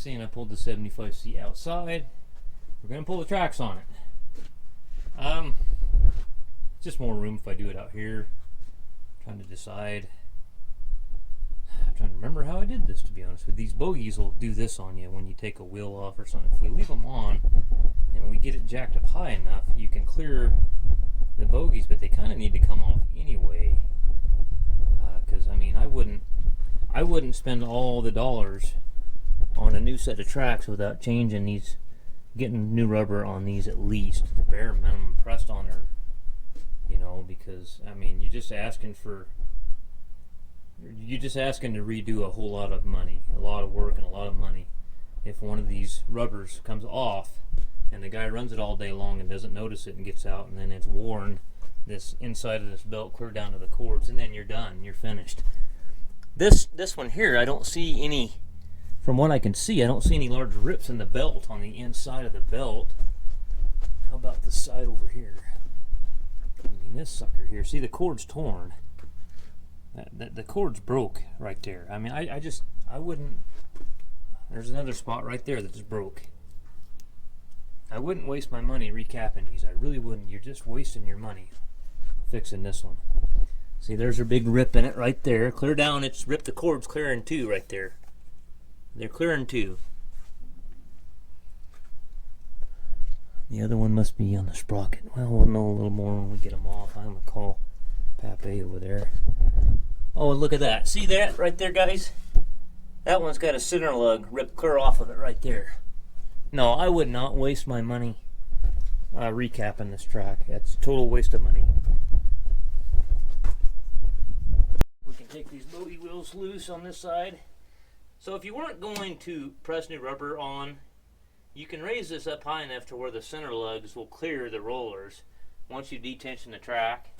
saying I pulled the 75C outside. We're going to pull the tracks on it. Just more room if I do it out here. I'm trying to decide. I'm trying to remember how I did this, to be honest with you. These bogies will do this on you when you take a wheel off or something. If we leave them on and we get it jacked up high enough, you can clear the bogies, but they kind of need to come off anyway. Because I mean, I wouldn't spend all the dollars on a new set of tracks without changing these, getting new rubber on these at least, the bare minimum pressed on there. You know, because I mean, you're just asking to redo a whole lot of money, a lot of work and a lot of money. If one of these rubbers comes off and the guy runs it all day long and doesn't notice it and gets out, and then it's worn this inside of this belt clear down to the cords, and then you're done, you're finished. This one here, I don't see any, from what I can see, I don't see any large rips in the belt on the inside of the belt. How about this side over here? I mean, this sucker here, see the cord's torn. The cord's broke right there. I mean, I wouldn't, there's another spot right there that's broke. I wouldn't waste my money recapping these. I really wouldn't. You're just wasting your money fixing this one. See, there's a big rip in it right there. Clear down, it's ripped, the cord's clear in two right there. They're clear in two. The other one must be on the sprocket. Well, we'll know a little more when we get them off. I'm going to call Pape over there. Oh, and look at that. See that right there, guys? That one's got a center lug ripped clear off of it right there. No, I would not waste my money recapping this track. That's a total waste of money. We can take these bogie wheels loose on this side. So if you weren't going to press new rubber on, you can raise this up high enough to where the center lugs will clear the rollers once you detension the track,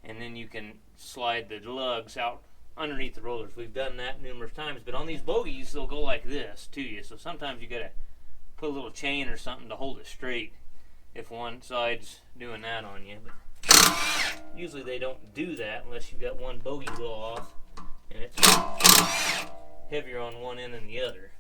and then you can slide the lugs out underneath the rollers. We've done that numerous times, but on these bogies they'll go like this to you, so sometimes you gotta put a little chain or something to hold it straight if one side's doing that on you. But usually they don't do that unless you've got one bogie wheel off and it's heavier on one end than the other.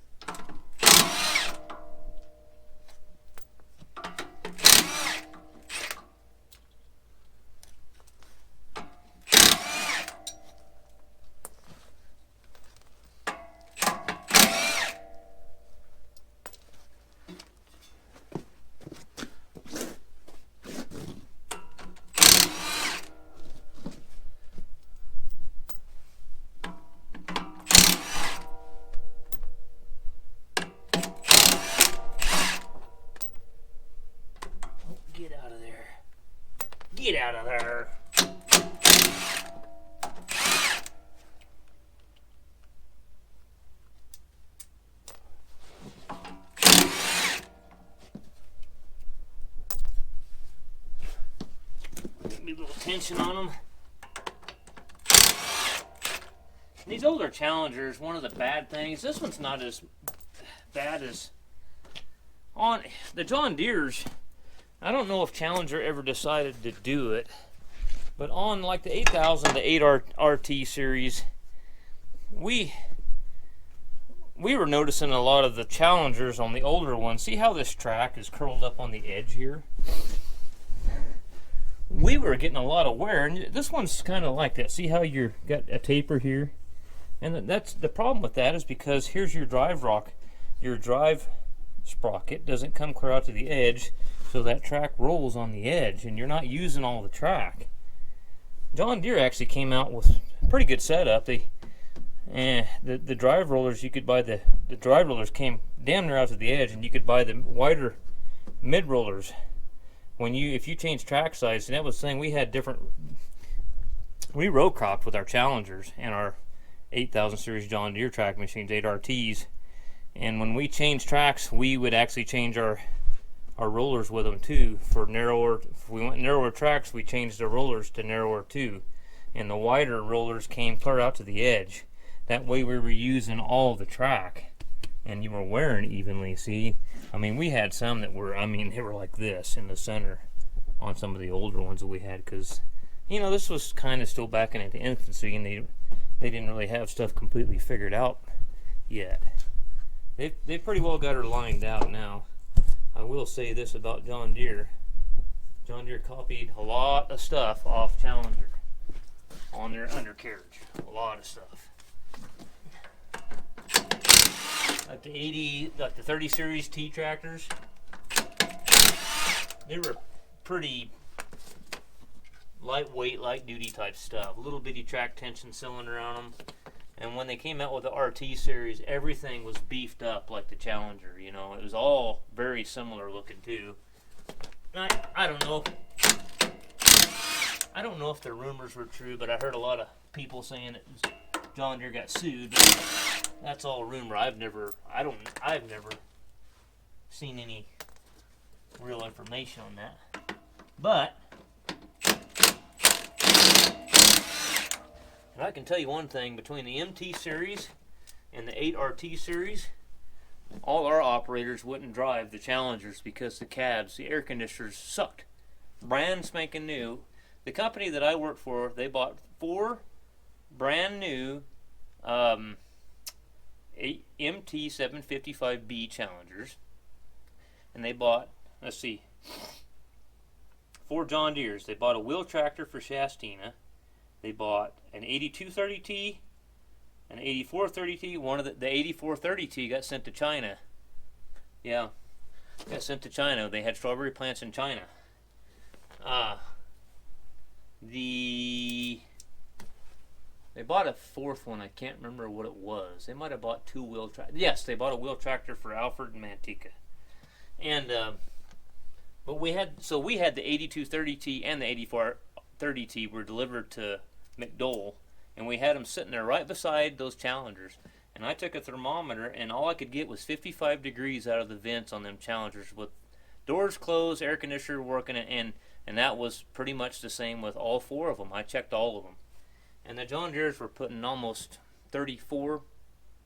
Get out of there. Maybe a little tension on them. These older Challengers, one of the bad things, this one's not as bad as on the John Deere's. I don't know if Challenger ever decided to do it, but on like the 8000, the 8RT series, we were noticing a lot of the Challengers on the older ones. See how this track is curled up on the edge here? We were getting a lot of wear, and this one's kind of like that. See how you've got a taper here? And that's the problem with that, is because here's your drive rock. Your drive sprocket doesn't come clear out to the edge, so that track rolls on the edge and you're not using all the track. John Deere actually came out with a pretty good setup. The drive rollers, you could buy the drive rollers came damn near out to the edge, and you could buy the wider mid rollers if you change track size. And that was saying we row cropped with our Challengers and our 8000 series John Deere track machines, 8RTs, and when we changed tracks, we would actually change our rollers with them too. For narrower, if we went narrower tracks, we changed the rollers to narrower too, and the wider rollers came clear out to the edge. That way we were using all the track and you were wearing evenly. See, I mean, we had some that were, I mean, they were like this in the center on some of the older ones that we had, because, you know, this was kind of still back in the infancy, and they didn't really have stuff completely figured out yet. They've pretty well got her lined out now. I will say this about John Deere. John Deere copied a lot of stuff off Challenger on their undercarriage. A lot of stuff. Like the 30 series T tractors, they were pretty lightweight, light duty type stuff. Little bitty track tension cylinder on them. And when they came out with the RT series, everything was beefed up like the Challenger. You know, it was all very similar looking too. I don't know. I don't know if the rumors were true, but I heard a lot of people saying that John Deere got sued. But that's all rumor. I've never seen any real information on that. But and I can tell you one thing, between the MT series and the 8RT series, all our operators wouldn't drive the Challengers because the cabs, the air conditioners sucked. Brand spanking new. The company that I worked for, they bought 4 brand new MT 755B Challengers. And they bought, let's see, 4 John Deeres. They bought a wheel tractor for Shastina. They bought an 8230T, an 8430T. One of the 8430T got sent to China. Yeah, got sent to China. They had strawberry plants in China. They bought a 4th one. I can't remember what it was. They might have bought 2 wheel tractors. Yes, they bought a wheel tractor for Alfred and Manteca. And but we had the 8230T and the 8430T were delivered to McDowell, and we had them sitting there right beside those Challengers. And I took a thermometer, and all I could get was 55 degrees out of the vents on them Challengers, with doors closed, air conditioner working, and that was pretty much the same with all 4 of them. I checked all of them. And the John Deeres were putting almost 34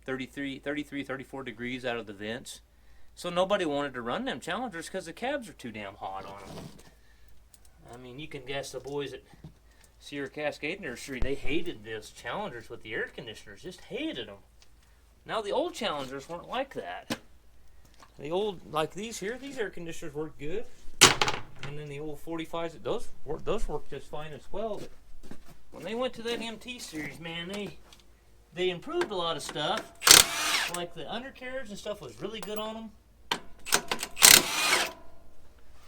degrees out of the vents. So nobody wanted to run them Challengers because the cabs are too damn hot on them. I mean, you can guess the boys at Sierra Cascade Nursery, they hated those Challengers with the air conditioners, just hated them. Now the old Challengers weren't like that. The old, like these here, these air conditioners work good. And then the old 45s, those work just fine as well. But when they went to that MT series, man, they improved a lot of stuff. Like the undercarriage and stuff was really good on them.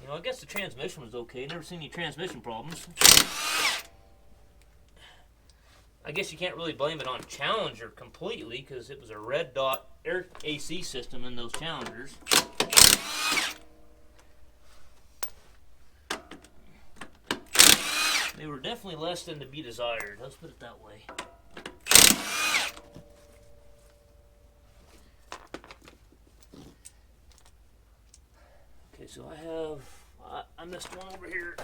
You know, I guess the transmission was okay. Never seen any transmission problems. I guess you can't really blame it on Challenger completely because it was a red dot air AC system in those Challengers. They were definitely less than to be desired. Let's put it that way. Okay, so I missed one over here.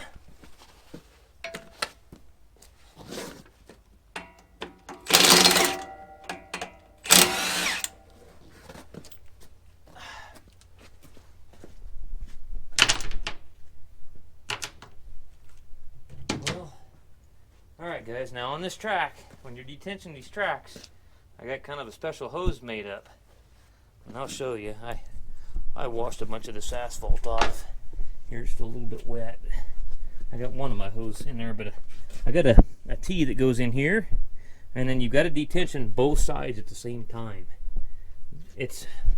Well, alright guys, now on this track, when you're detensioning these tracks, I got kind of a special hose made up. And I'll show you. I washed a bunch of this asphalt off. Here's still a little bit wet. I got one of my hose in there, but I got a T that goes in here, and then you've got to detension both sides at the same time.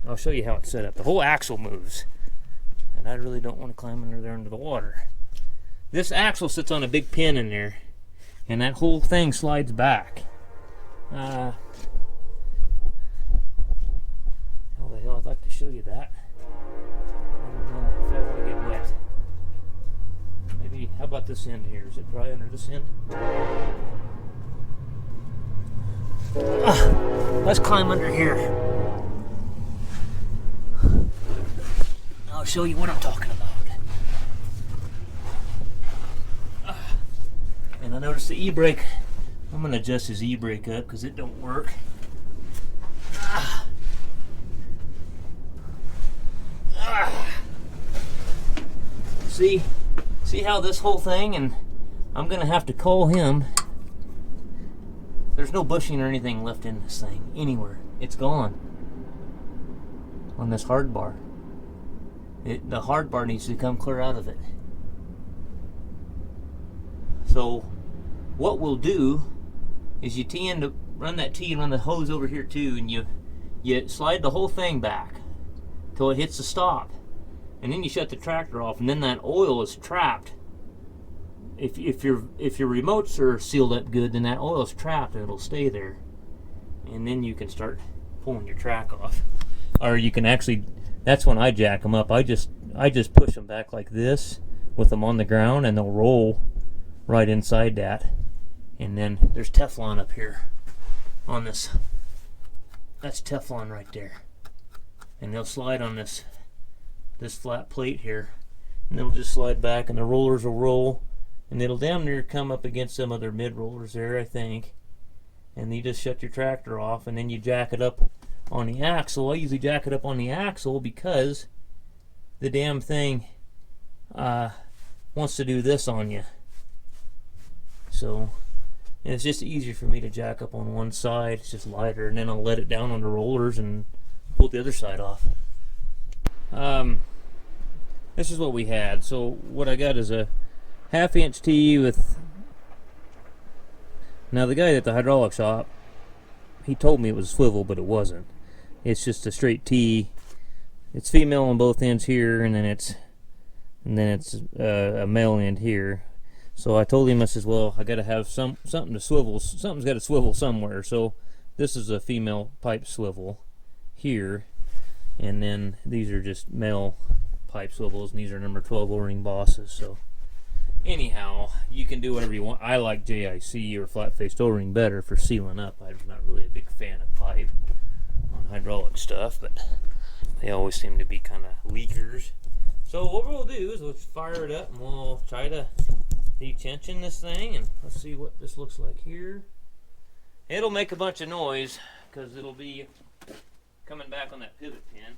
I'll show you how it's set up. The whole axle moves, and I really don't want to climb under there into the water. This axle sits on a big pin in there, and that whole thing slides back. How the hell I'd like to show you that. How about this end here? Is it dry under this end? Let's climb under here. I'll show you what I'm talking about. And I noticed the e-brake. I'm going to adjust his e-brake up because it don't work. See how this whole thing, and I'm going to have to call him. There's no bushing or anything left in this thing anywhere. It's gone. on this hard bar. The hard bar needs to come clear out of it. So what we'll do is you tee in to run that tee and run the hose over here too, and you slide the whole thing back till it hits the stop, and then you shut the tractor off, and then that oil is trapped. If your remotes are sealed up good, then that oil is trapped and it'll stay there, and then you can start pulling your track off. Or you can actually, that's when I jack them up. I just push them back like this with them on the ground, and they'll roll right inside that. And then there's Teflon up here on this. That's Teflon right there, and they'll slide on this flat plate here, and it'll just slide back, and the rollers will roll, and it'll damn near come up against some other mid rollers there, I think. And you just shut your tractor off, and then you jack it up on the axle. I usually jack it up on the axle because the damn thing wants to do this on you. So, and it's just easier for me to jack up on one side. It's just lighter, and then I'll let it down on the rollers and pull the other side off. This is what we had. So what I got is a 1/2-inch tee with. Now the guy at the hydraulic shop, he told me it was swivel, but it wasn't. It's just a straight tee. It's female on both ends here, and then it's a male end here. So I told him, I says, well, I got to have something to swivel. Something's got to swivel somewhere. So this is a female pipe swivel here, and then these are just male pipe swivels, and these are number 12 O-ring bosses. So anyhow, you can do whatever you want. I like JIC or flat-faced O-ring better for sealing up. I'm not really a big fan of pipe on hydraulic stuff, but they always seem to be kind of leakers. So what we'll do is we'll fire it up, and we'll try to detension this thing, and let's see what this looks like here. It'll make a bunch of noise because it'll be coming back on that pivot pin.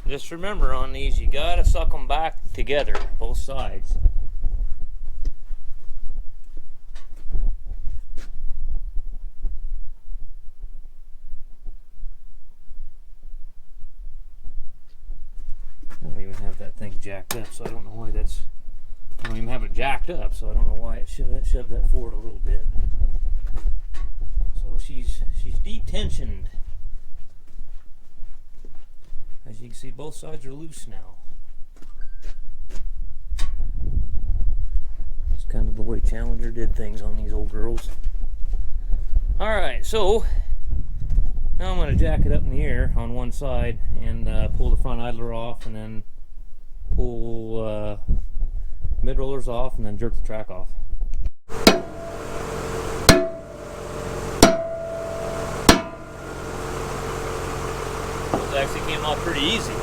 Just remember on these, you gotta suck them back together, both sides. I don't even have that thing jacked up, so I don't know why that's. I don't even have it jacked up, so I don't know why it shoved that forward a little bit. So she's detensioned. As you can see, both sides are loose now. It's kind of the way Challenger did things on these old girls. Alright, so now I'm going to jack it up in the air on one side and pull the front idler off, and then pull mid rollers off, and then jerk the track off. Actually came off pretty easy.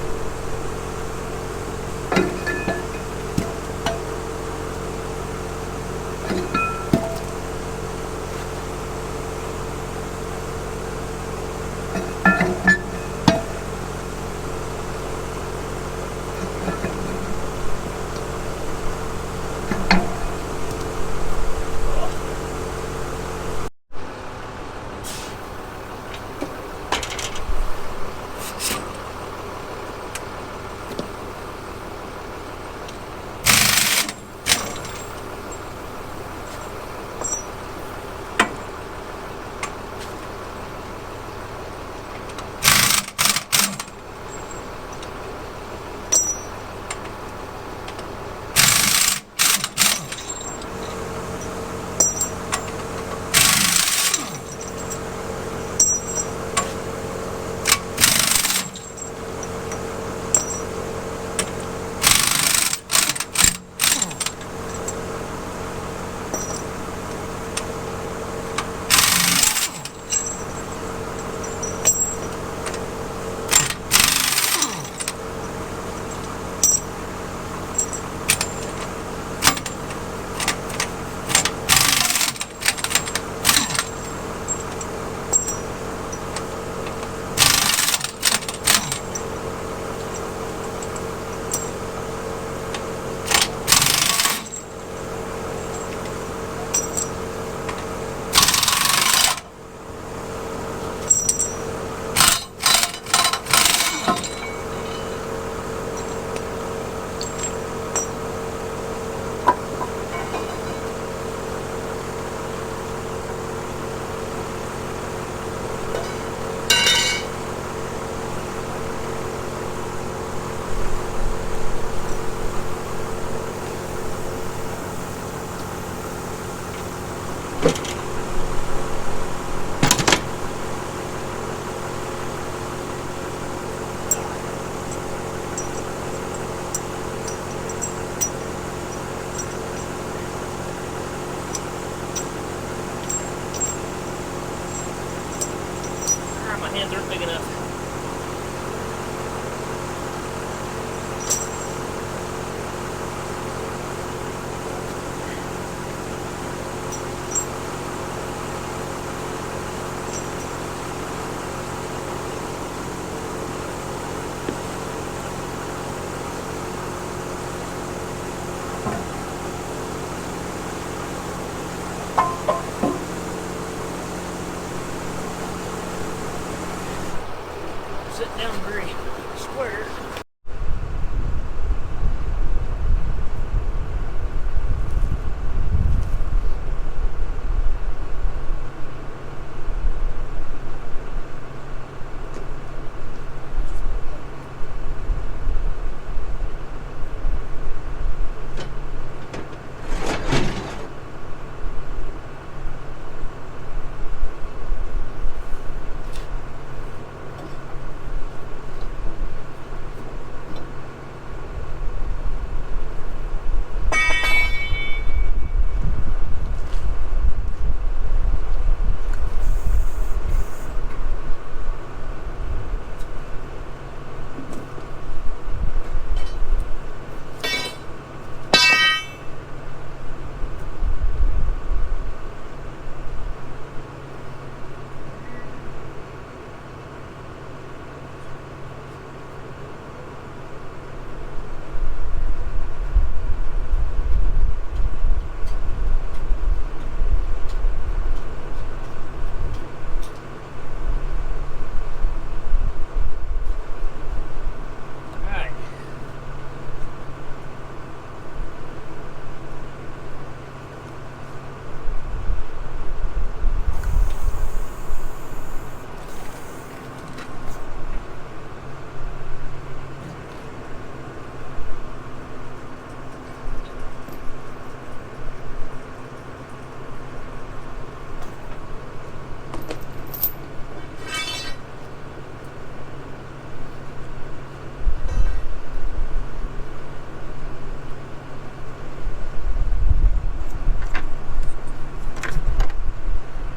hands aren't big enough. Sit down very square.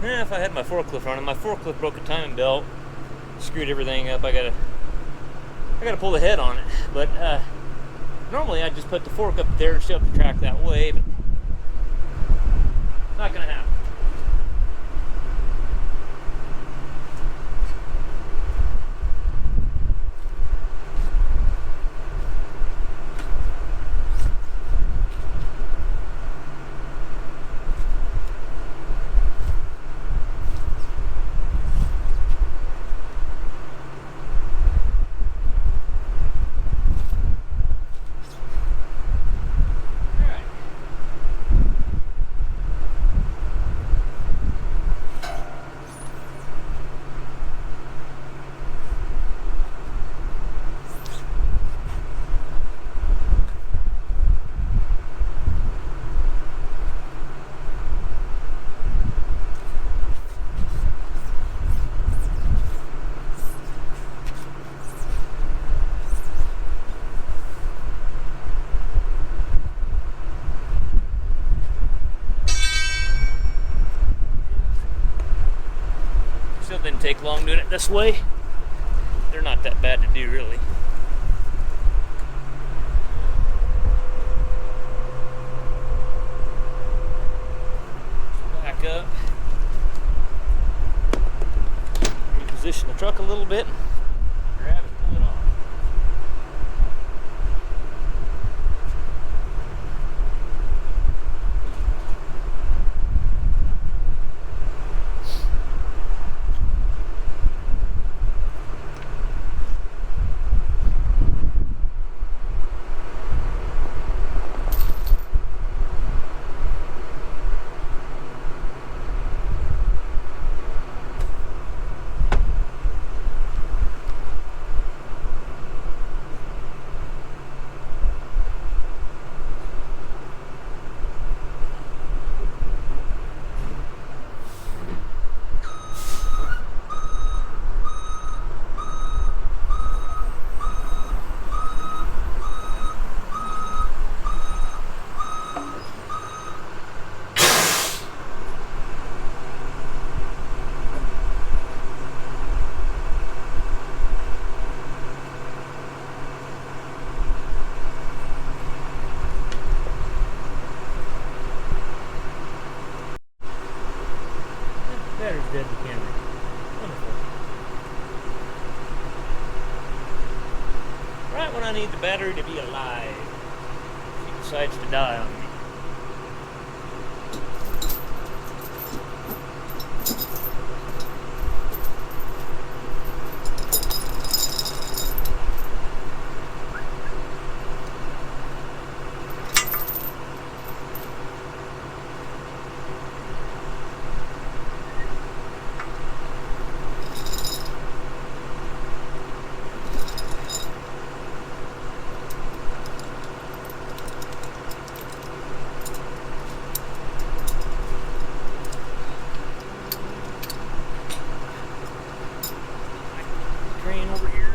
If I had my forklift running, my forklift broke a timing belt, screwed everything up. I gotta pull the head on it. But normally I just put the fork up there and shove the track that way, but not gonna happen. Still didn't take long doing it this way. They're not that bad to do, really. Back up. Reposition the truck a little bit. Grab it, pull it off. Battery's dead in the camera. Wonderful. Right when I need the battery to be alive, she decides to die on me. Crane over here.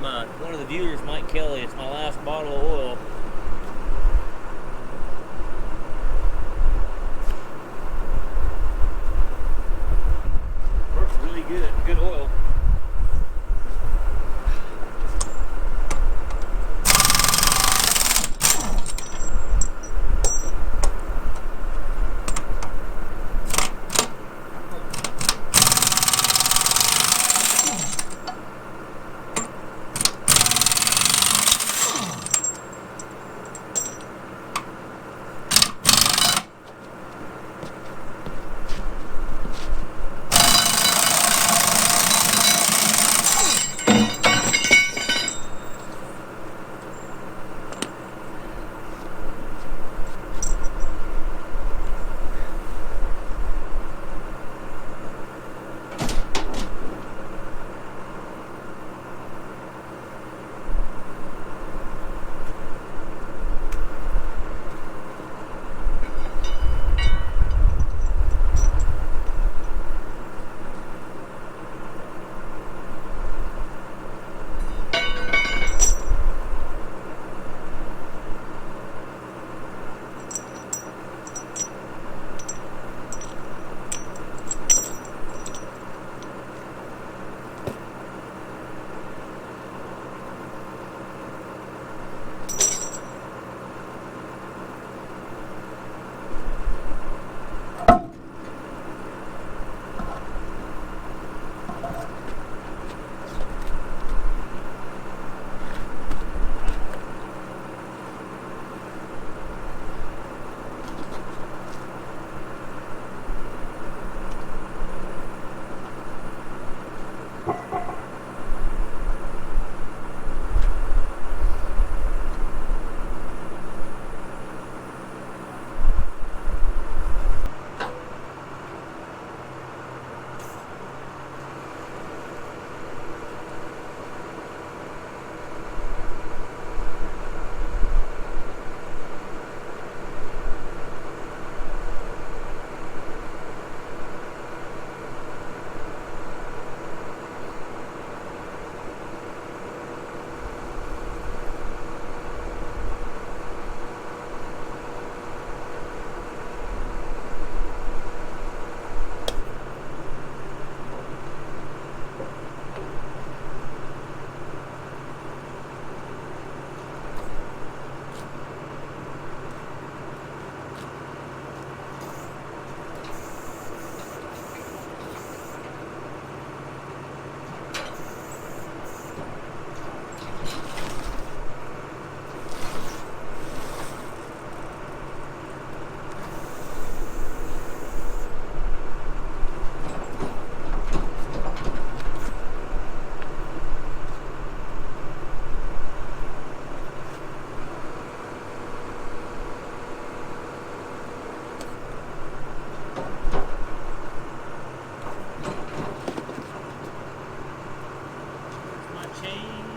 from one of the viewers, Mike Kelly. It's my last bottle of oil. Works really good. Good oil. Chain.